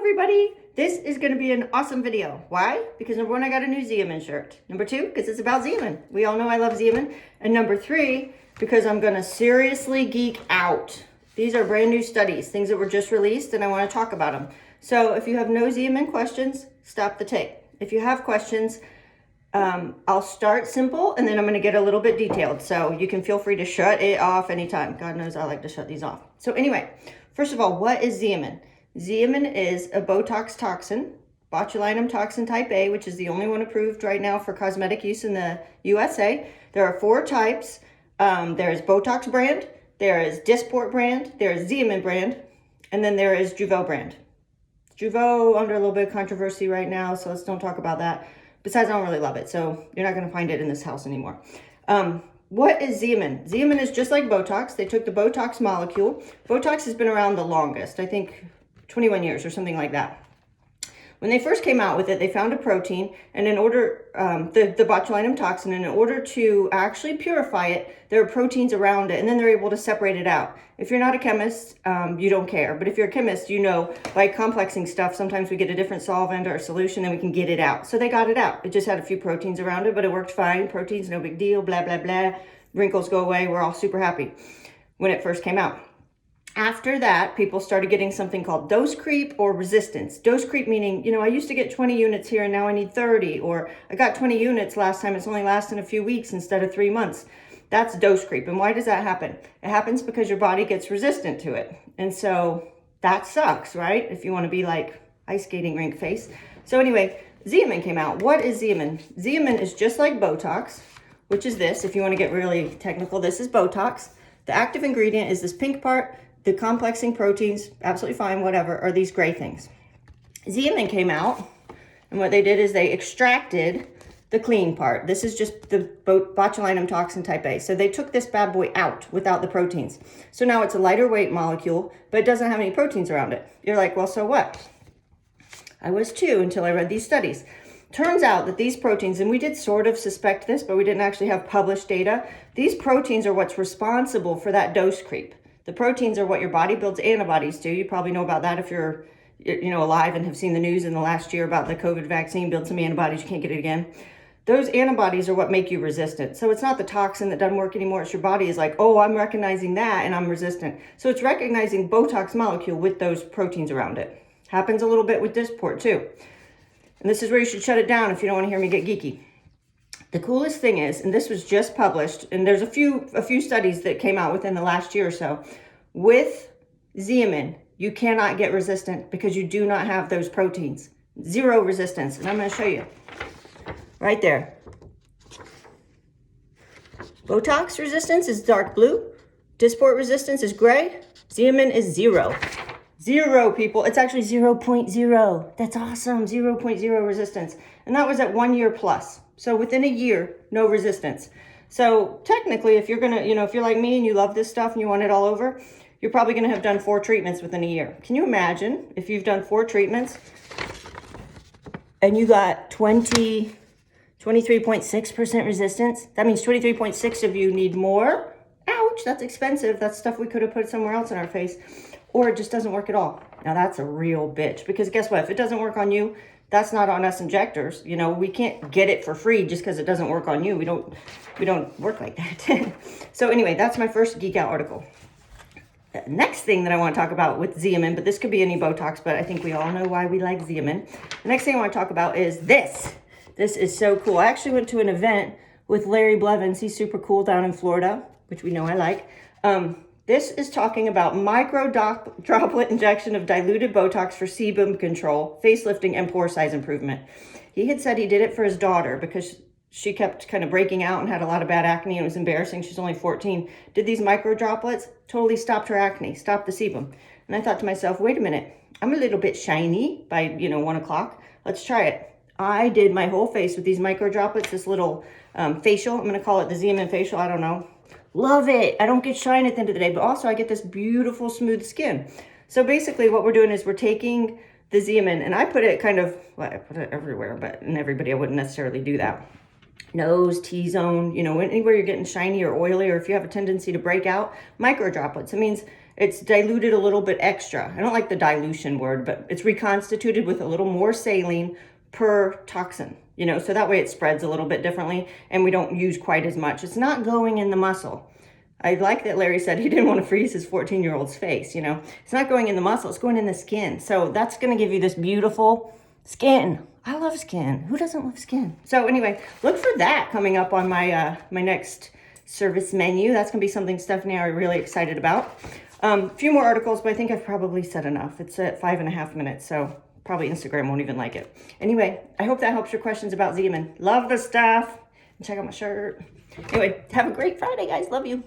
everybody. This is going to be an awesome video. Why? Because number one, I got a new Xeomin shirt. Number two, because it's about Xeomin. We all know I love Xeomin. And number three, because I'm going to seriously geek out. These are brand new studies, things that were just released, and I want to talk about them. So if you have no Xeomin questions, stop the tape. If you have questions, I'll start simple and then I'm going to get a little bit detailed. So you can feel free to shut it off anytime. God knows I like to shut these off. So anyway, first of all, what is Xeomin? Xeomin is a Botox toxin, botulinum toxin type A, which is the only one approved right now for cosmetic use in the USA. There are 4 types. There is Botox brand, there is Dysport brand, there is Xeomin brand, and then there is Jeuveau brand. Jeuveau under a little bit of controversy right now, so let's don't talk about that. Besides, I don't really love it, so you're not going to find it in this house anymore. What is Xeomin? Xeomin is just like Botox. They took the Botox molecule. Botox has been around the longest, I think 21 years or something like that. When they first came out with it, they found a protein, and in order, the botulinum toxin, and in order to actually purify it, there are proteins around it, and then they're able to separate it out. If you're not a chemist, you don't care. But if you're a chemist, you know by complexing stuff, sometimes we get a different solvent or a solution and we can get it out. So they got it out. It just had a few proteins around it, but it worked fine. Proteins, no big deal, blah, blah, blah. Wrinkles go away. We're all super happy when it first came out. After that, people started getting something called dose creep or resistance. Dose creep meaning, you know, I used to get 20 units here and now I need 30, or I got 20 units last time, it's only lasting a few weeks instead of 3 months. That's dose creep. And why does that happen? It happens because your body gets resistant to it. And so that sucks, right? If you want to be like ice skating rink face. So anyway, Xeomin came out. What is Xeomin? Xeomin is just like Botox, which is this. If you want to get really technical, this is Botox. The active ingredient is this pink part. The complexing proteins, absolutely fine, whatever, are these gray things. Xeomin came out, and what they did is they extracted the clean part. This is just the botulinum toxin type A. So they took this bad boy out without the proteins. So now it's a lighter weight molecule, but it doesn't have any proteins around it. You're like, well, so what? I was too until I read these studies. Turns out that these proteins, and we did sort of suspect this, but we didn't actually have published data. These proteins are what's responsible for that dose creep. The proteins are what your body builds antibodies to. You probably know about that if you're, alive and have seen the news in the last year about the COVID vaccine, build some antibodies, you can't get it again. Those antibodies are what make you resistant. So it's not the toxin that doesn't work anymore. It's your body is like, oh, I'm recognizing that and I'm resistant. So it's recognizing Botox molecule with those proteins around it. Happens a little bit with Dysport too. And this is where you should shut it down if you don't want to hear me get geeky. The coolest thing is, and this was just published, and there's a few studies that came out within the last year or so, with Xeomin, you cannot get resistant because you do not have those proteins. 0 resistance, and I'm going to show you right there. Botox resistance is dark blue. Dysport resistance is gray. Xeomin is 0. 0, people. It's actually 0.0. That's awesome. 0.0 resistance. And that was at 1 year plus. So within a year, no resistance. So technically, if you're going to, if you're like me and you love this stuff and you want it all over, you're probably going to have done 4 treatments within a year. Can you imagine if you've done 4 treatments and you got 23.6% resistance? That means 23.6 of you need more. Ouch, that's expensive. That's stuff we could have put somewhere else in our face. Or it just doesn't work at all. Now that's a real bitch, because guess what? If it doesn't work on you, that's not on us injectors. We can't get it for free just because it doesn't work on you. We don't work like that. So anyway, that's my first geek out article. The next thing that I want to talk about with Xeomin, but this could be any Botox, but I think we all know why we like Xeomin. The next thing I want to talk about is this. This is so cool. I actually went to an event with Larry Blevins. He's super cool down in Florida, which we know I like. This is talking about micro-droplet injection of diluted Botox for sebum control, facelifting, and pore size improvement. He had said he did it for his daughter because she kept kind of breaking out and had a lot of bad acne and it was embarrassing. She's only 14. Did these micro-droplets, totally stopped her acne, stopped the sebum. And I thought to myself, wait a minute, I'm a little bit shiny by, 1 o'clock. Let's try it. I did my whole face with these micro-droplets, this little facial. I'm going to call it the Xeomin facial. I don't know. Love it. I don't get shine at the end of the day, but also I get this beautiful smooth skin. So basically what we're doing is we're taking the Xeomin, and I put it I put it everywhere, but in everybody I wouldn't necessarily do that. Nose, T-zone, anywhere you're getting shiny or oily, or if you have a tendency to break out, micro droplets. It means It's diluted a little bit extra. I don't like the dilution word, but it's reconstituted with a little more saline per toxin, you know, so that way it spreads a little bit differently and we don't use quite as much. It's not going in the muscle. I like that Larry said he didn't want to freeze his 14-year-old's face, you know. It's not going in the muscle, it's going in the skin. So that's going to give you this beautiful skin. I love skin. Who doesn't love skin? So anyway, look for that coming up on my my next service menu. That's going to be something Stephanie and I are really excited about. A few more articles, but I think I've probably said enough. It's at 5.5 minutes, so probably Instagram won't even like it. Anyway, I hope that helps your questions about Xeomin. Love the stuff. And check out my shirt. Anyway, have a great Friday, guys. Love you.